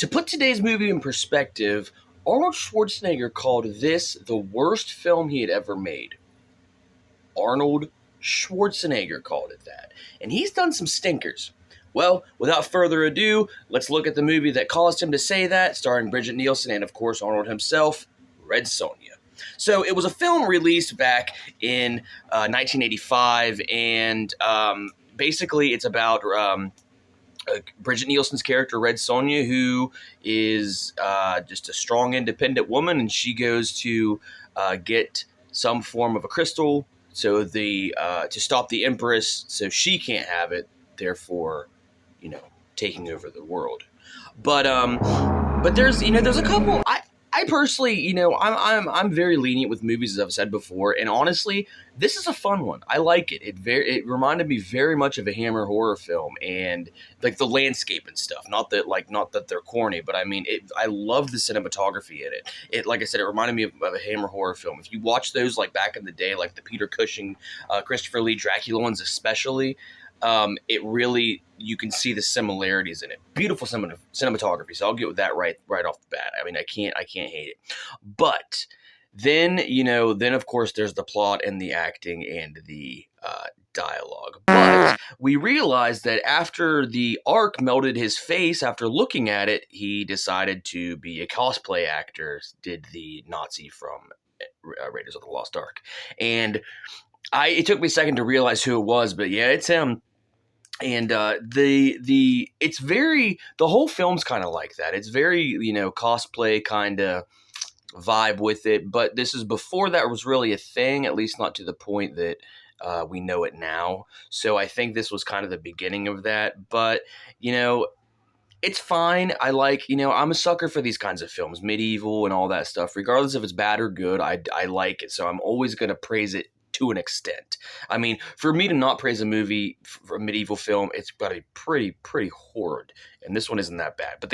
To put today's movie in perspective, Arnold Schwarzenegger called this the worst film he had ever made. Arnold Schwarzenegger called it that. And he's done some stinkers. Well, without further ado, let's look at the movie that caused him to say that, starring Bridgette Neilson and, of course, Arnold himself, Red Sonja. So it was a film released back in 1985, and basically it's about Bridgette Nielsen's character, Red Sonja, who is just a strong, independent woman, and she goes to get some form of a crystal so to stop the Empress, so she can't have it, therefore, taking over the world. But there's a couple. I personally, I'm very lenient with movies, as I've said before, and honestly, this is a fun one. I like it. It reminded me very much of a Hammer horror film, and like the landscape and stuff. Not that they're corny, but I mean, I love the cinematography in it. It, like I said, it reminded me of a Hammer horror film. If you watch those like back in the day, like the Peter Cushing, Christopher Lee Dracula ones, especially. It really, you can see the similarities in it. Beautiful cinematography. So I'll get with that right off the bat. I mean, I can't hate it. But then, then of course there's the plot and the acting and the dialogue. But we realized that after the arc melted his face, after looking at it, he decided to be a cosplay actor, did the Nazi from Raiders of the Lost Ark. And it took me a second to realize who it was, but yeah, it's him. And it's very, the whole film's kind of like that. It's very, cosplay kind of vibe with it. But this is before that was really a thing, at least not to the point that we know it now. So I think this was kind of the beginning of that. But, it's fine. I like, I'm a sucker for these kinds of films, medieval and all that stuff. Regardless if it's bad or good, I like it. So I'm always going to praise it to an extent. I mean, for me to not praise a movie for a medieval film, it's got to be pretty horrid. And this one isn't that bad. But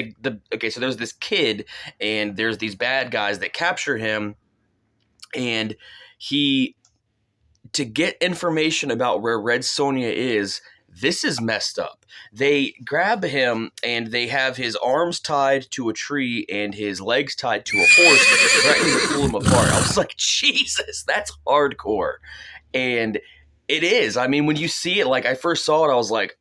okay, so there's this kid, and there's these bad guys that capture him, and to get information about where Red Sonja is, this is messed up. They grab him, and they have his arms tied to a tree and his legs tied to a horse, threatening to pull him apart. I was like, Jesus, that's hardcore. And it is. I mean, when you see it, like I first saw it, I was like,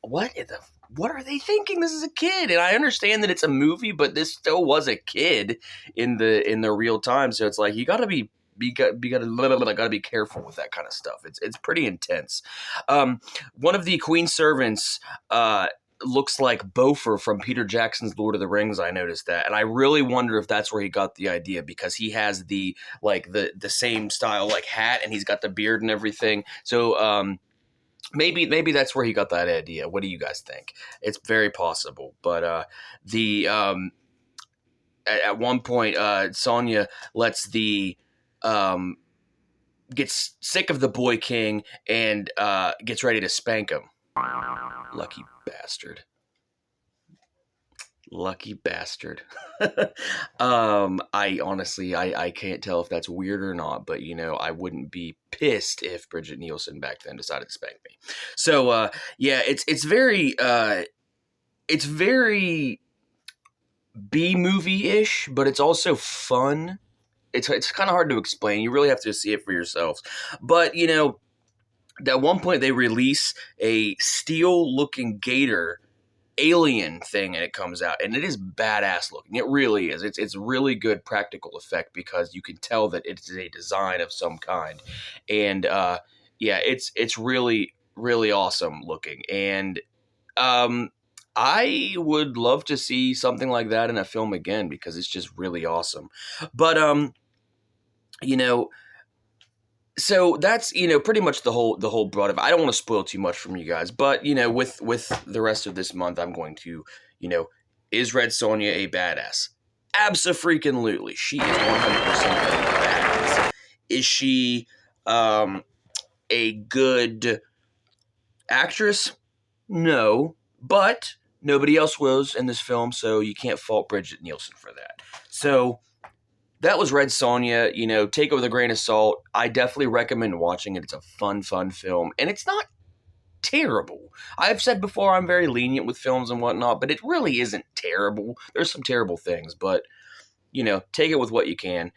what are they thinking? This is a kid. And I understand that it's a movie, but this still was a kid in the real time. So it's like, you got to be careful with that kind of stuff. It's pretty intense. One of the Queen's servants looks like Beaufort from Peter Jackson's Lord of the Rings. I noticed that, and I really wonder if that's where he got the idea, because he has the same style like hat, and he's got the beard and everything. So maybe that's where he got that idea. What do you guys think? It's very possible. But at one point, Sonja lets gets sick of the boy king and gets ready to spank him. Lucky bastard. I honestly, I can't tell if that's weird or not, but I wouldn't be pissed if Bridgette Nielsen back then decided to spank me. So yeah, it's very B-movie-ish, but it's also fun. It's kind of hard to explain. You really have to see it for yourselves. But, at one point they release a steel-looking gator alien thing, and it comes out, and it is badass looking. It really is. It's really good practical effect, because you can tell that it's a design of some kind. And, yeah, it's really, really awesome looking. And I would love to see something like that in a film again, because it's just really awesome. But, so that's, pretty much the whole broad of it. I don't want to spoil too much from you guys, but, with the rest of this month, I'm going to, is Red Sonja a badass? Abso-freaking-lutely. She is 100% a badass. Is she a good actress? No, but nobody else was in this film, so you can't fault Bridgette Nielsen for that. So that was Red Sonja. Take it with a grain of salt. I definitely recommend watching it. It's a fun film, and it's not terrible. I've said before I'm very lenient with films and whatnot, but it really isn't terrible. There's some terrible things, but take it with what you can.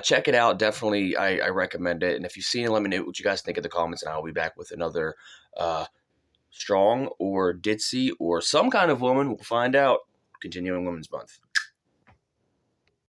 Check it out. Definitely, I recommend it. And if you've seen it, let me know what you guys think in the comments, and I'll be back with another strong or ditzy or some kind of woman. We'll find out. Continuing Women's Month.